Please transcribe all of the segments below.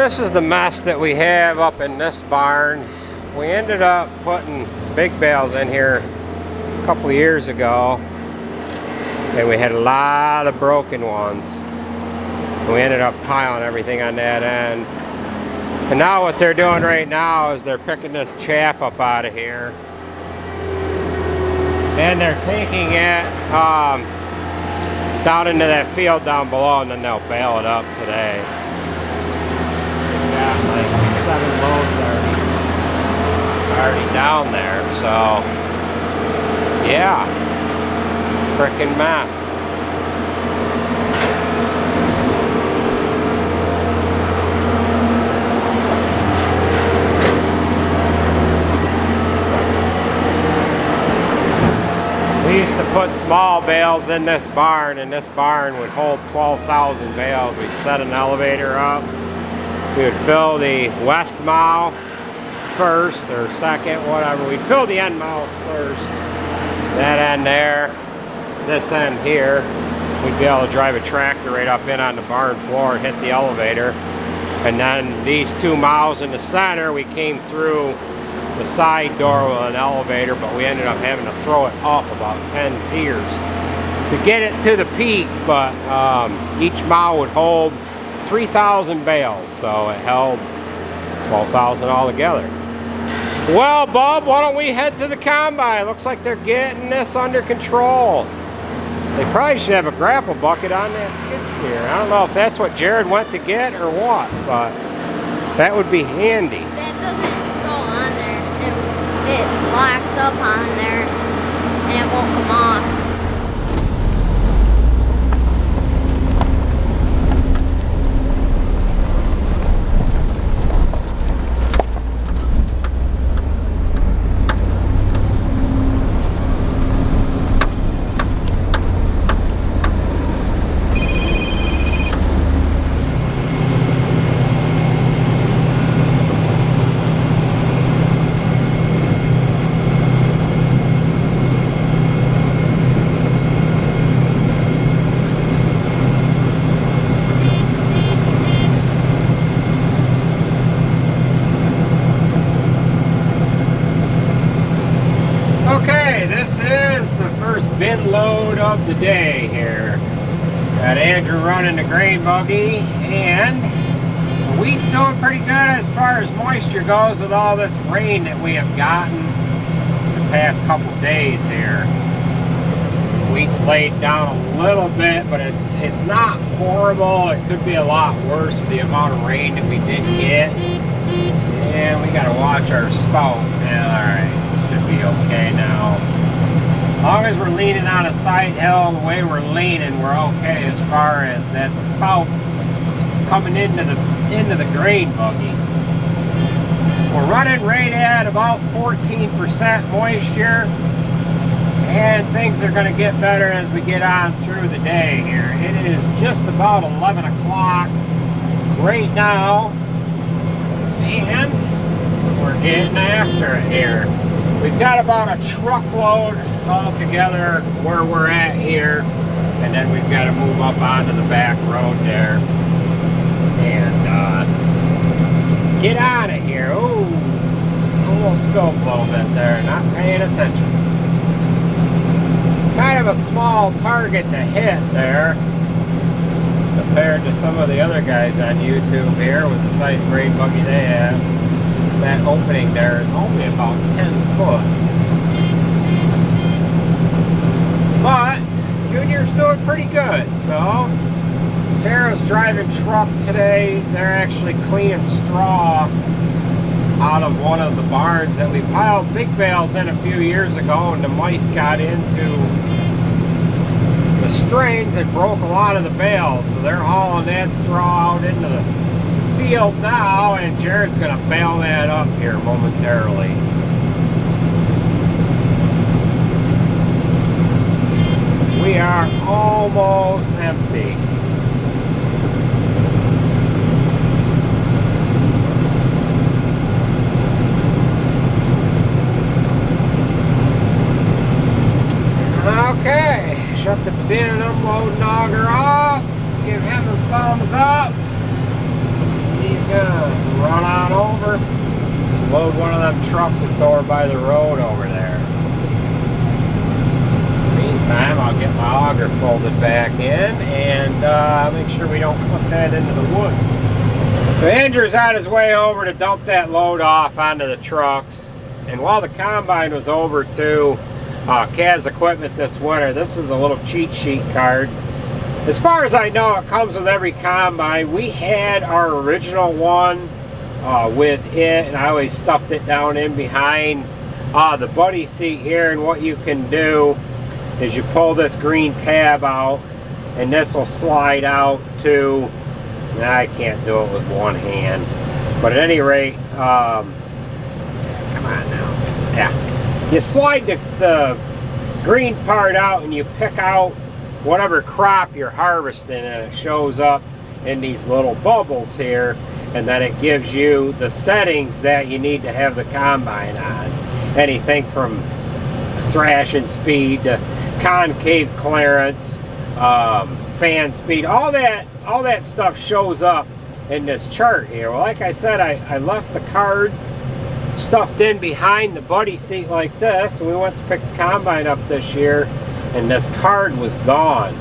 This is the mess that we have up in this barn. We ended up putting big bales in here a couple years ago, and we had a lot of broken ones. And we ended up piling everything on that end. And now what they're doing right now is they're picking this chaff up out of here. And they're taking it down into that field down below, and then they'll bale it up today. They've got like 7 loads already down there, so yeah, frickin' mess. We used to put small bales in this barn, and this barn would hold 12,000 bales. We'd set an elevator up. We would fill the west mouth first or second, whatever. We'd fill the end mouth first. That end there, this end here, we'd be able to drive a tractor right up in on the barn floor and hit the elevator. And then these 2 mouths in the center, we came through the side door with an elevator, but we ended up having to throw it up about 10 tiers to get it to the peak. But each mouth would hold 3,000 bales, so it held 12,000 altogether. Well, Bub, why don't we head to the combine? Looks like they're getting this under control. They probably should have a grapple bucket on that skid steer. I don't know if that's what Jared went to get or what, but that would be handy. That doesn't go on there. It locks up on there and it won't come off. Bin load of the day here. Got Andrew running the grain buggy, and the wheat's doing pretty good as far as moisture goes with all this rain that we have gotten the past couple days here. The wheat's laid down a little bit, but it's not horrible. It could be a lot worse with the amount of rain that we did get. And we gotta watch our spout. Alright, should be okay now. As long as we're leaning on a side hill the way we're leaning, we're okay as far as that spout coming into the grain buggy. We're running right at about 14% moisture, and things are going to get better as we get on through the day here. It is just about 11 o'clock right now, and we're getting after it here. We've got about a truckload altogether where we're at here, and then we've got to move up onto the back road there and get out of here. Oh, almost spilled a little bit there, not paying attention. It's kind of a small target to hit there compared to some of the other guys on YouTube here with the size grain buggy they have. That opening there is only about 10 foot. But Junior's doing pretty good. So Sarah's driving truck today. They're actually cleaning straw out of one of the barns that we piled big bales in a few years ago, and the mice got into the strings and broke a lot of the bales. So they're hauling that straw out into the field now, and Jared's gonna bale that up here momentarily. We are almost empty. Okay, shut the bin unload auger off. Give him a thumbs up. He's gonna run on over, load one of them trucks that's over by the road over there. Meantime, I'll get my auger folded back in and make sure we don't put that into the woods. So Andrew's on his way over to dump that load off onto the trucks. And while the combine was over to Kaz Equipment this winter, this is a little cheat sheet card. As far as I know, it comes with every combine. We had our original one with it, and I always stuffed it down in behind the buddy seat here. And what you can do is you pull this green tab out, and this will slide out to, I can't do it with one hand, but at any rate, come on now, yeah, you slide the green part out and you pick out whatever crop you're harvesting, and it shows up in these little bubbles here, and then it gives you the settings that you need to have the combine on. Anything from thrashing speed to concave clearance, fan speed, all that stuff shows up in this chart here. Well, like I said, I left the card stuffed in behind the buddy seat like this, and we went to pick the combine up this year, and this card was gone.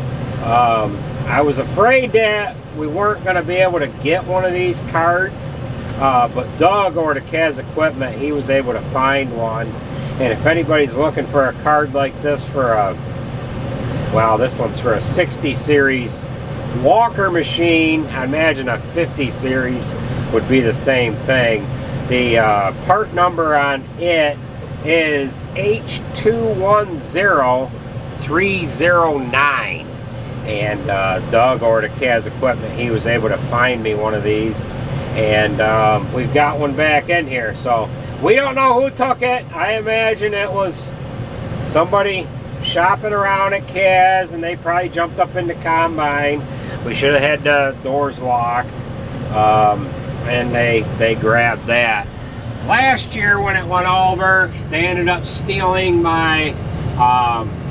I was afraid that we weren't going to be able to get one of these cards, but Doug over to Kaz Equipment, he was able to find one. And if anybody's looking for a card like this for a, well, this one's for a 60 series Walker machine, I imagine a 50 series would be the same thing. The part number on it is H210309. And Doug over to Kaz Equipment, he was able to find me one of these. And we've got one back in here. So we don't know who took it. I imagine it was somebody shopping around at Kaz, and they probably jumped up in the combine. We should have had the doors locked, and they grabbed that. Last year when it went over, they ended up stealing my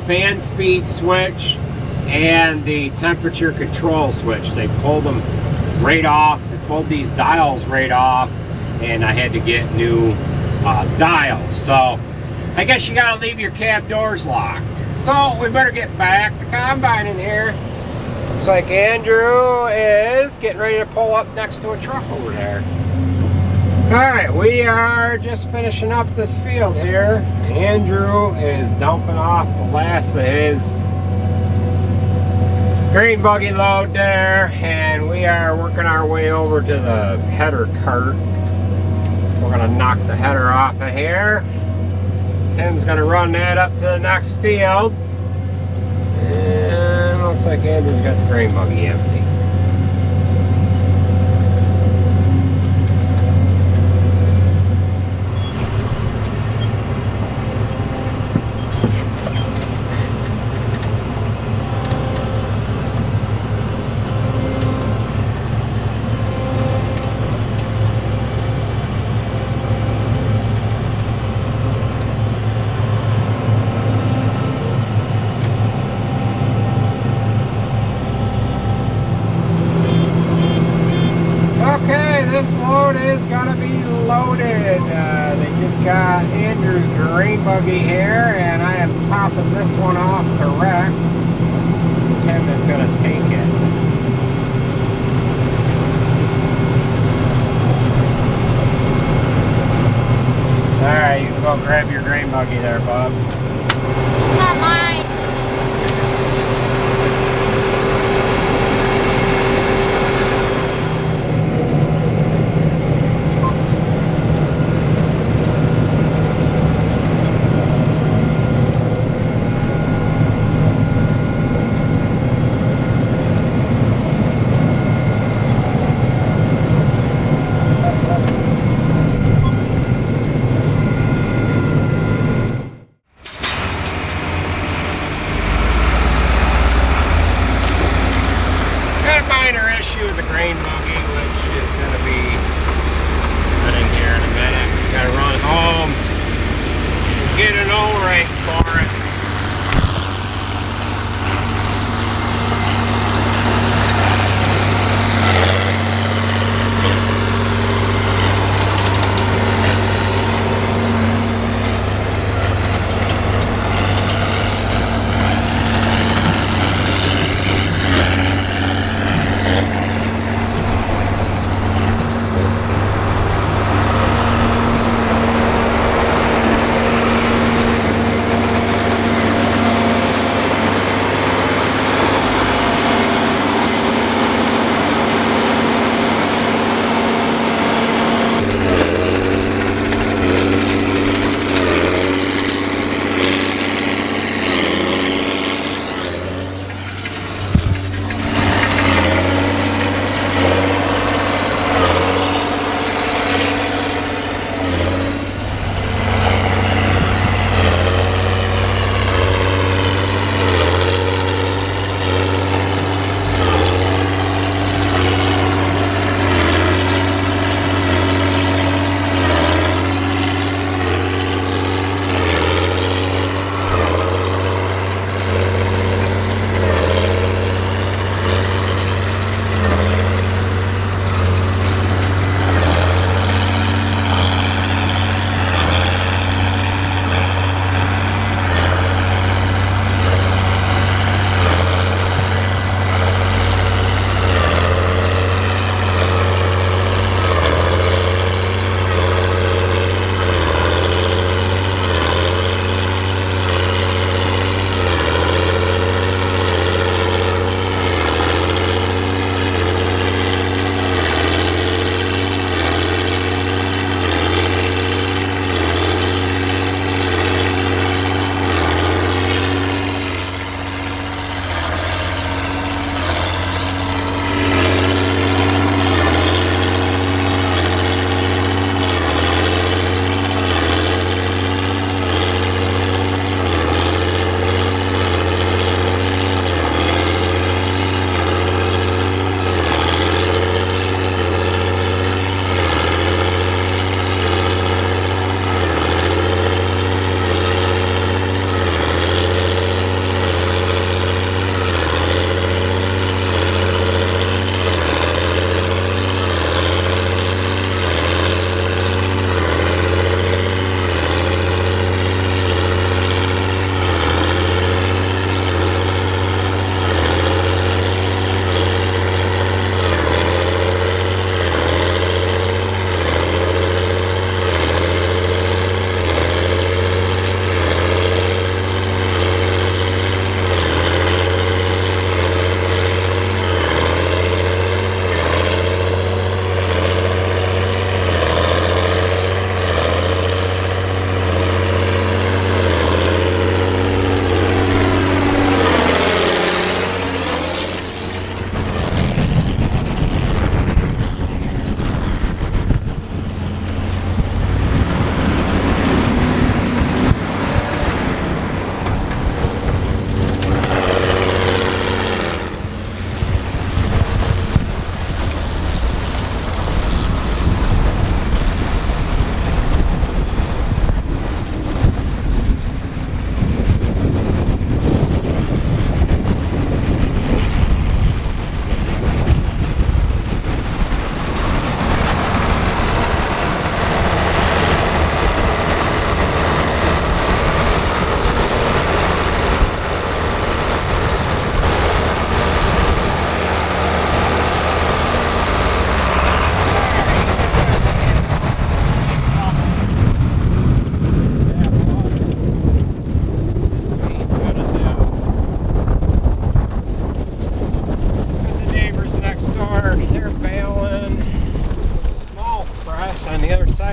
fan speed switch and the temperature control switch. They pulled them right off. They pulled these dials right off, and I had to get new dials. So I guess you gotta leave your cab doors locked. So we better get back the combine in here. Looks like Andrew is getting ready to pull up next to a truck over there. Alright, we are just finishing up this field here. Andrew is dumping off the last of his grain buggy load there, and we are working our way over to the header cart. We're going to knock the header off of here. Tim's going to run that up to the next field. And looks like Andrew's got the grain buggy empty. This load is going to be loaded. They just got Andrew's grain buggy here, and I am topping this one off direct. Tim is going to take it. Alright, you can go grab your grain buggy there, bub. It's not mine.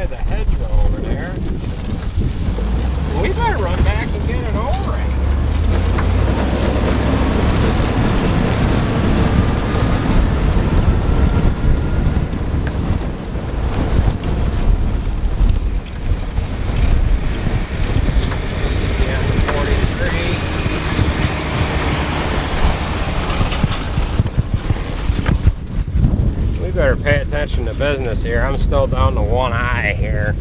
by the hedgerow over there. We better run back and get an O-ring. Better pay attention to business here. I'm still down to one eye here.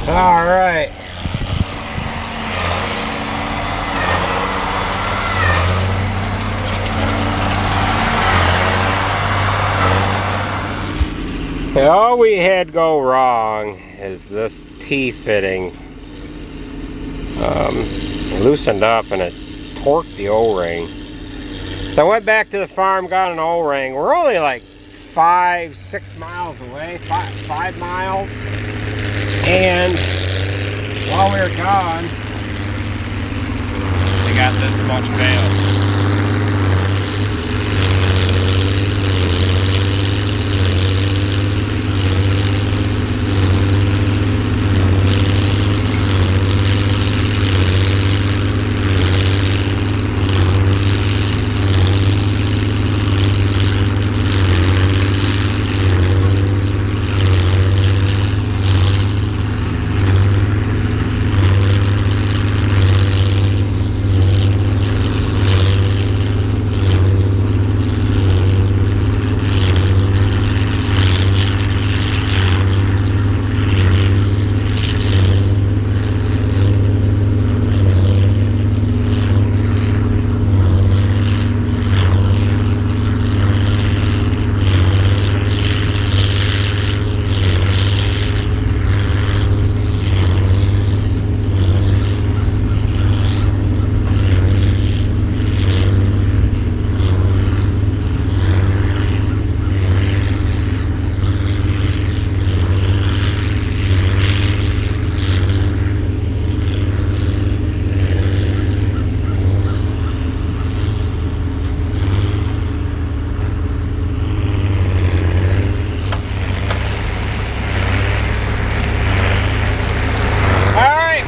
All right. All we had go wrong is this T-fitting loosened up and it torqued the O-ring. So I went back to the farm, got an O-ring. We're only like 5-6 miles away, 5 miles. And while we were gone, they got this much bail.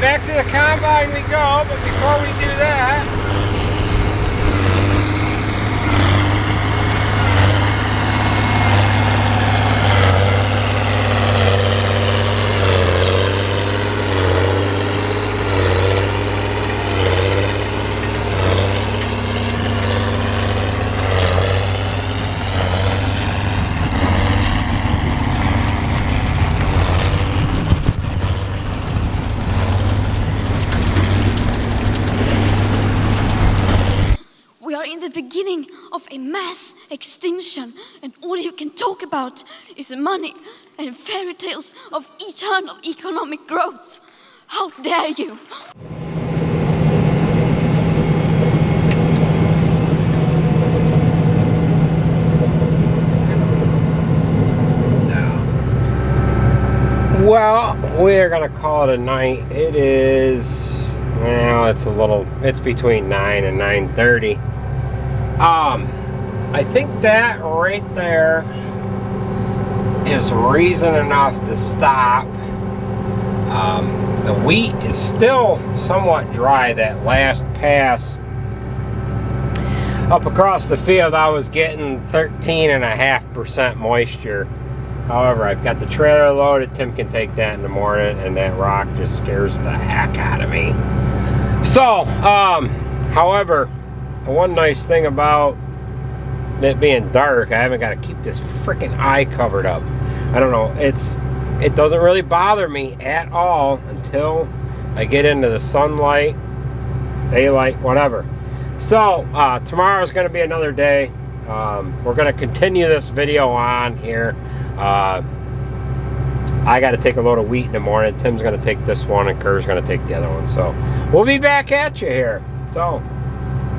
Back to the combine we go, but before we do that, beginning of a mass extinction, and all you can talk about is money and fairy tales of eternal economic growth. How dare you? well, we're gonna call it a night. It is, well, it's between 9 and 9:30. I think that right there is reason enough to stop. The wheat is still somewhat dry. That last pass up across the field, I was getting 13.5% moisture. However, I've got the trailer loaded. Tim can take that in the morning, and that rock just scares the heck out of me. So, however, the one nice thing about it being dark, I haven't got to keep this freaking eye covered up. I don't know, it doesn't really bother me at all until I get into the sunlight, daylight, whatever. So tomorrow's going to be another day. We're going to continue this video on here. I got to take a load of wheat in the morning. Tim's going to take this one, and Kerr's going to take the other one. So we'll be back at you here. So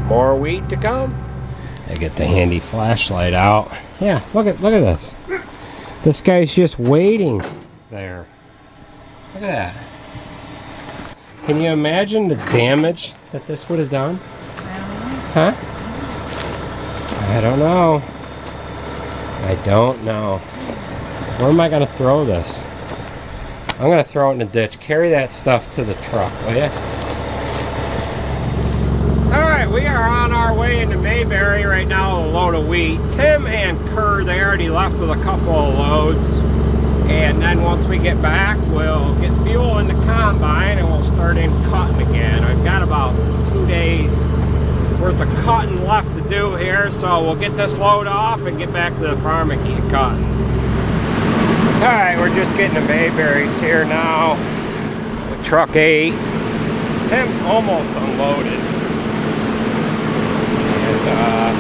more wheat to come. I get the handy flashlight out. Yeah, look at this. This guy's just waiting there. Look at that. Can you imagine the damage that this would have done? Huh? I don't know. I don't know. Where am I going to throw this? I'm gonna throw it in the ditch. Carry that stuff to the truck, will ya? Alright, we are on our way into Maybury right now with a load of wheat. Tim and Kerr, they already left with a couple of loads. And then once we get back, we'll get fuel in the combine and we'll start in cutting again. I've got about 2 days worth of cutting left to do here, so we'll get this load off and get back to the farm and keep cutting. Alright, we're just getting the Mayberries here now with truck 8. Tim's almost unloaded. And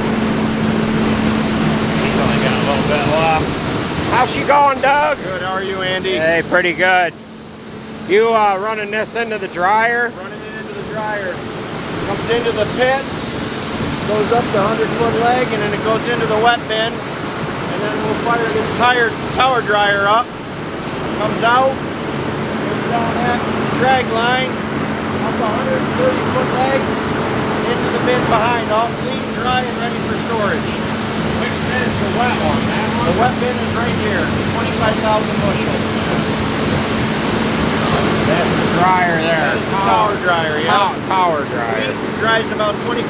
he's only got a little bit left. How's she going, Doug? Good, how are you, Andy? Hey, pretty good. You running this into the dryer? Running it into the dryer. Comes into the pit, goes up the 100-foot leg, and then it goes into the wet bin. And then we'll fire this tower dryer up. Comes out, goes down that drag line, up the 130-foot leg, into the bin behind, all clean, dry, and ready for storage. Which bin is the wet one? That one? The wet bin is right here, 25,000 bushel. That's the dryer there. That is the tower dryer, yeah. Tower dryer. Wheat dries about 2,500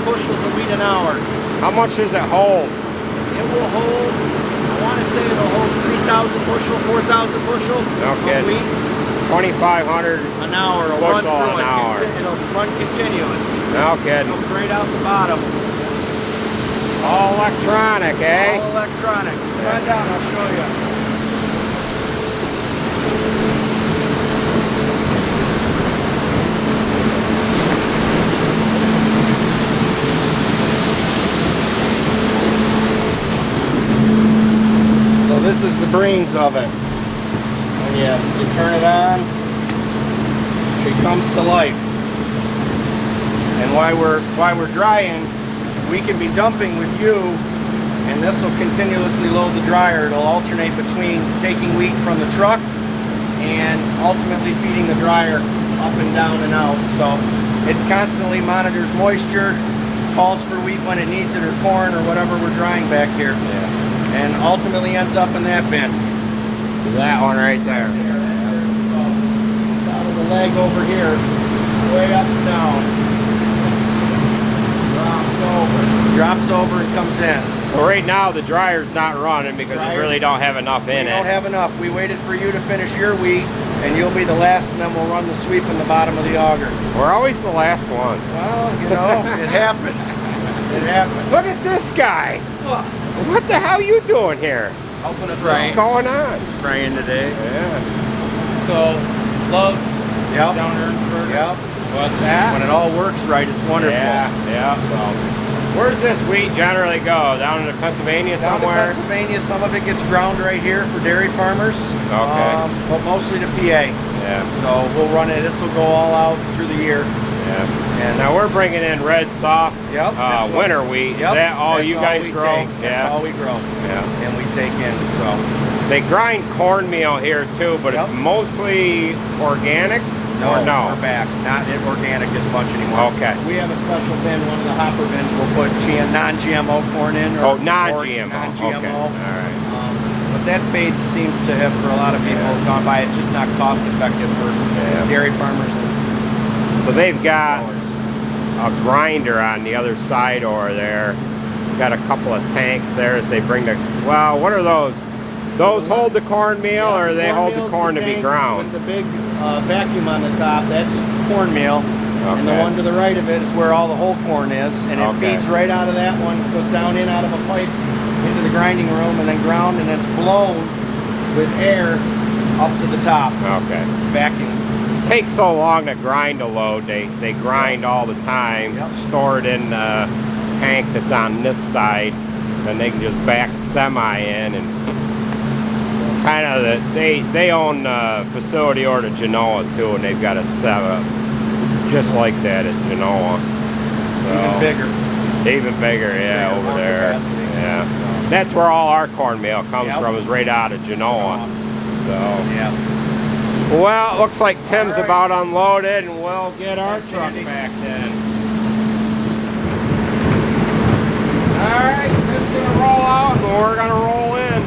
bushels of wheat an hour. How much does it hold? It will hold, I want to say it'll hold 3,000 bushel, 4,000 bushel No of kidding. wheat 2,500 an hour. It'll run bushel through an it. hour. It'll run continuous. No kidding. Comes right out the bottom. All electronic, eh? All electronic. Come on down, I'll show you. So this is the brains of it. And you turn it on, she comes to life. And while we're drying, we can be dumping with you, and this will continuously load the dryer. It'll alternate between taking wheat from the truck and ultimately feeding the dryer up and down and out. So it constantly monitors moisture, calls for wheat when it needs it, or corn, or whatever we're drying back here. Yeah. And ultimately ends up in that bin. That one right there. Out of the leg over here, way up and down. Drops over and comes in. So right now the dryer's not running because we really don't have enough in it. We don't have enough. We waited for you to finish your wheat, and you'll be the last, and then we'll run the sweep in the bottom of the auger. We're always the last one. Well, you know, it happens. It happens. Look at this guy. What the hell are you doing here? Helping us What's going on? Spraying today. Yeah. So, gloves Yep. down Ernsburg. Yep. What's that? When it all works right, it's wonderful. Yeah. Well, where's this wheat generally go? Down into Pennsylvania Down to somewhere? Pennsylvania, some of it gets ground right here for dairy farmers. Okay. But mostly to PA. Yeah. So we'll run it. This will go all out through the year. Yeah. And now we're bringing in red soft Yep. that's what- winter wheat. Yep. Is that all that's you guys we grow? take. That's all we grow. Yeah. And we take in. So They grind cornmeal here too, but Yep. it's mostly organic. Or no? we're back. Not organic as much anymore. Okay. We have a special bin, one of the hopper bins. We'll put non-GMO corn in. Oh, non-GMO. Non-GMO. Okay. All right. But that fade seems to have, for a lot of people, gone by. It's just not cost effective for dairy farmers. So they've got a grinder on the other side over there. Got a couple of tanks there that they bring the. Well, what are those? Those hold the cornmeal, or they hold the corn to be ground? With the big vacuum on the top, that's cornmeal. And the Okay. one to the right of it is where all the whole corn is. And it Okay. feeds right out of that one, goes down in out of a pipe into the grinding room, and then ground, and it's blown with air up to the top. Okay. Vacuum. It takes so long to grind a load. They grind all the time, Yep. store it in a tank that's on this side, and they can just back the semi in and kind of they own a facility over to Genoa too, and they've got a setup just like that at Genoa. Even bigger. Even bigger, yeah, over there. Yeah. That's where all our cornmeal comes from, is right out of Genoa. So, Yeah. well, it looks like Tim's All right. about unloaded, and we'll get our Thanks, truck Andy. back then. All right, Tim's gonna roll out, and we're gonna roll in.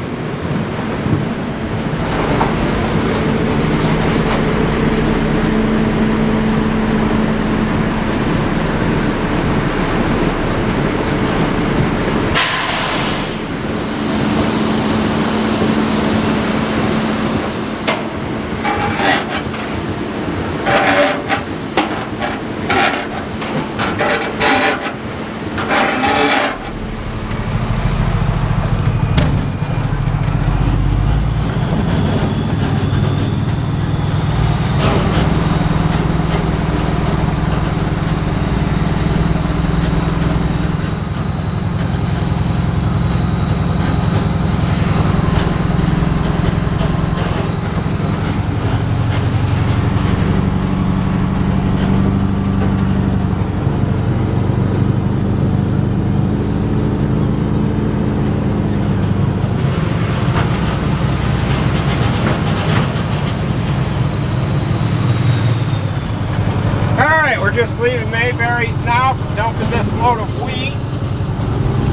Alright, we're just leaving Mayberry's now from dumping this load of wheat.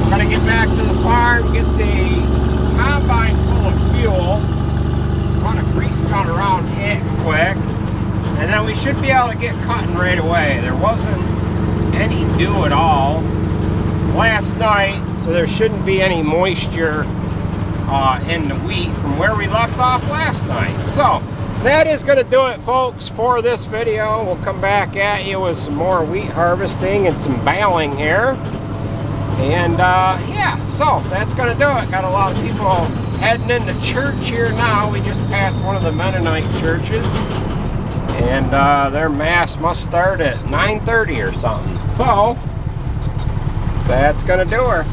We're gonna get back to the farm, get the combine full of fuel, run a grease gun around it quick, and then we should be able to get cutting right away. There wasn't any dew at all last night, so there shouldn't be any moisture in the wheat from where we left off last night. So that is going to do it, folks, for this video. We'll come back at you with some more wheat harvesting and some baling here. And yeah, so that's going to do it. Got a lot of people heading into church here now. We just passed one of the Mennonite churches, and their mass must start at 9:30 or something. So that's going to do her.